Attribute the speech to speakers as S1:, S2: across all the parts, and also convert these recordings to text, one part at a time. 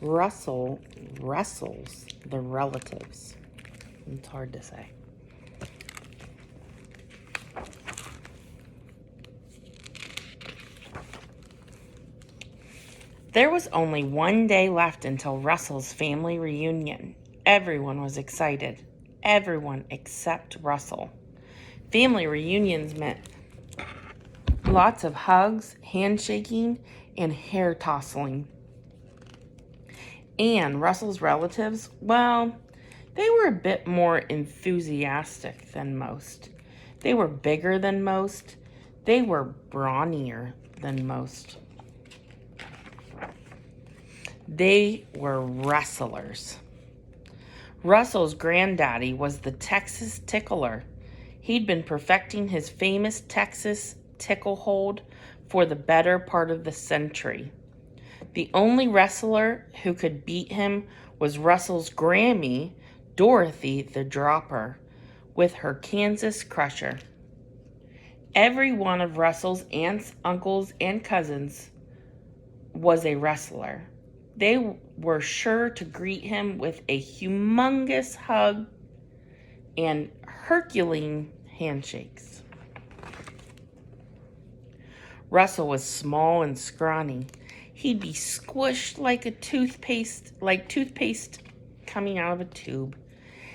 S1: Russell wrestles the relatives. It's hard to say. There was only one day left until Russell's family reunion. Everyone was excited. Everyone except Russell. Family reunions meant lots of hugs, handshaking, and hair tousling. And Russell's relatives, well, they were a bit more enthusiastic than most. They were bigger than most. They were brawnier than most. They were wrestlers. Russell's granddaddy was the Texas tickler. He'd been perfecting his famous Texas tickle hold for the better part of the century. The only wrestler who could beat him was Russell's Grammy, Dorothy the Dropper, with her Kansas Crusher. Every one of Russell's aunts, uncles, and cousins was a wrestler. They were sure to greet him with a humongous hug and Herculean handshakes. Russell was small and scrawny. He'd be squished like toothpaste coming out of a tube.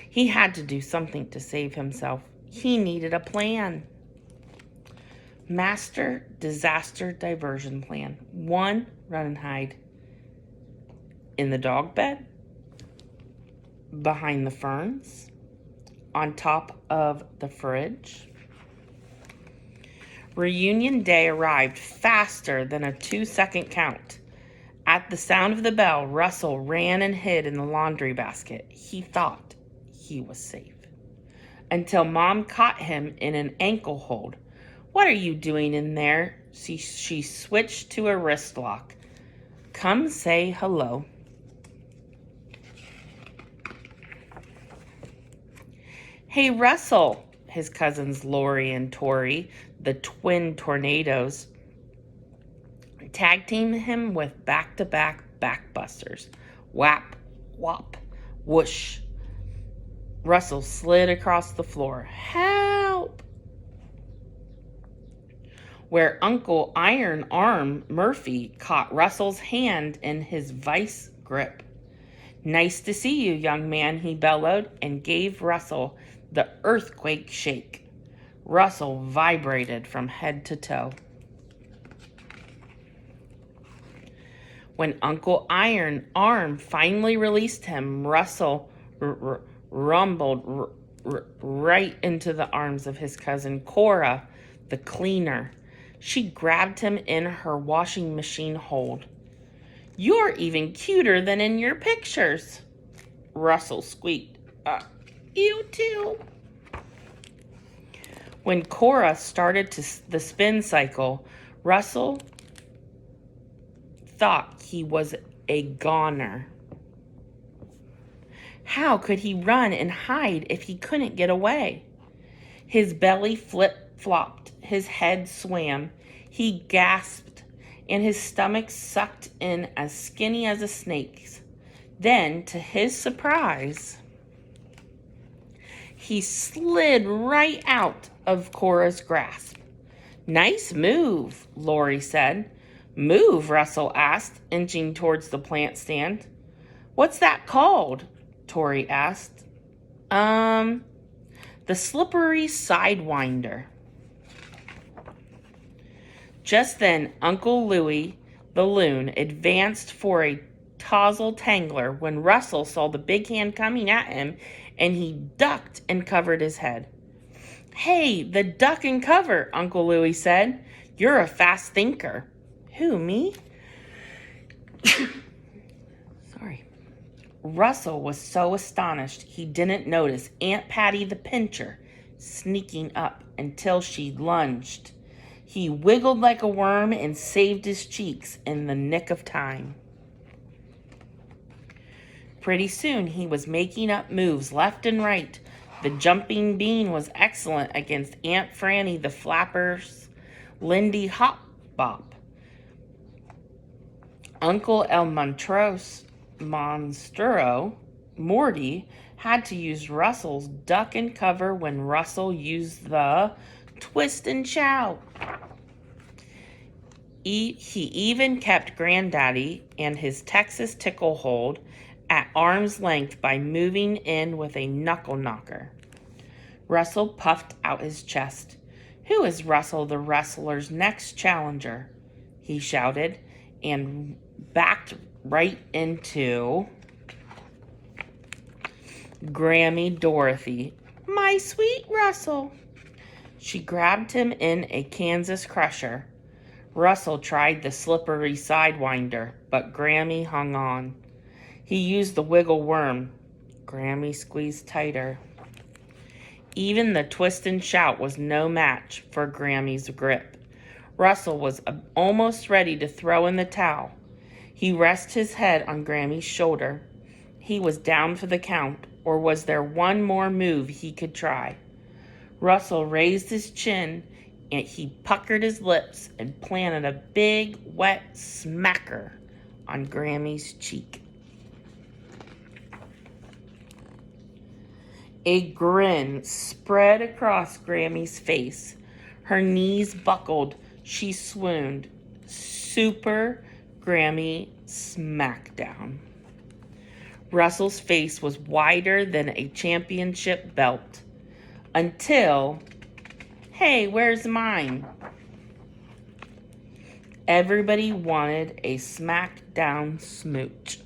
S1: He had to do something to save himself. He needed a plan. Master disaster diversion plan. 1, run and hide. In the dog bed, behind the ferns, on top of the fridge. Reunion day arrived faster than a 2-second count. At the sound of the bell, Russell ran and hid in the laundry basket. He thought he was safe. Until Mom caught him in an ankle hold. "What are you doing in there?" She switched to a wrist lock. "Come say hello." "Hey, Russell," his cousins Lori and Tori, the twin tornadoes, tag teamed him with back-to-back backbusters. Whap, whop, whoosh. Russell slid across the floor. "Help!" Where Uncle Iron Arm Murphy caught Russell's hand in his vice grip. "Nice to see you, young man," he bellowed, and gave Russell the earthquake shake. Russell vibrated from head to toe. When Uncle Iron Arm finally released him, Russell rumbled right into the arms of his cousin Cora, the cleaner. She grabbed him in her washing machine hold. "You're even cuter than in your pictures," Russell squeaked. You too." When Cora started the spin cycle, Russell thought he was a goner. How could he run and hide if he couldn't get away? His belly flip-flopped, his head swam, he gasped, and his stomach sucked in as skinny as a snake's. Then, to his surprise, he slid right out of Cora's grasp. "Nice move," Lori said. "Move?" Russell asked, inching towards the plant stand. "What's that called?" Tori asked. The slippery sidewinder." Just then, Uncle Louie, the loon, advanced for a tousle tangler when Russell saw the big hand coming at him, and he ducked and covered his head. "Hey, the duck and cover," Uncle Louie said. "You're a fast thinker." "Who, me?" Sorry. Russell was so astonished he didn't notice Aunt Patty the pincher sneaking up until she lunged. He wiggled like a worm and saved his cheeks in the nick of time. Pretty soon he was making up moves left and right. The jumping bean was excellent against Aunt Franny the flapper's Lindy Hop Bop. Uncle El Montrose Morty had to use Russell's duck and cover when Russell used the twist and shout. He even kept Granddaddy and his Texas tickle hold at arm's length by moving in with a knuckle knocker. Russell puffed out his chest. "Who is Russell the Wrestler's next challenger?" he shouted, and backed right into Grammy Dorothy. "My sweet Russell." She grabbed him in a Kansas crusher. Russell tried the slippery sidewinder, but Grammy hung on. He used the wiggle worm. Grammy squeezed tighter. Even the twist and shout was no match for Grammy's grip. Russell was almost ready to throw in the towel. He rested his head on Grammy's shoulder. He was down for the count, or was there one more move he could try? Russell raised his chin, and he puckered his lips and planted a big, wet smacker on Grammy's cheek. A grin spread across Grammy's face. Her knees buckled. She swooned. Super Grammy Smackdown. Russell's face was wider than a championship belt. Until, "Hey, where's mine?" Everybody wanted a Smackdown smooch.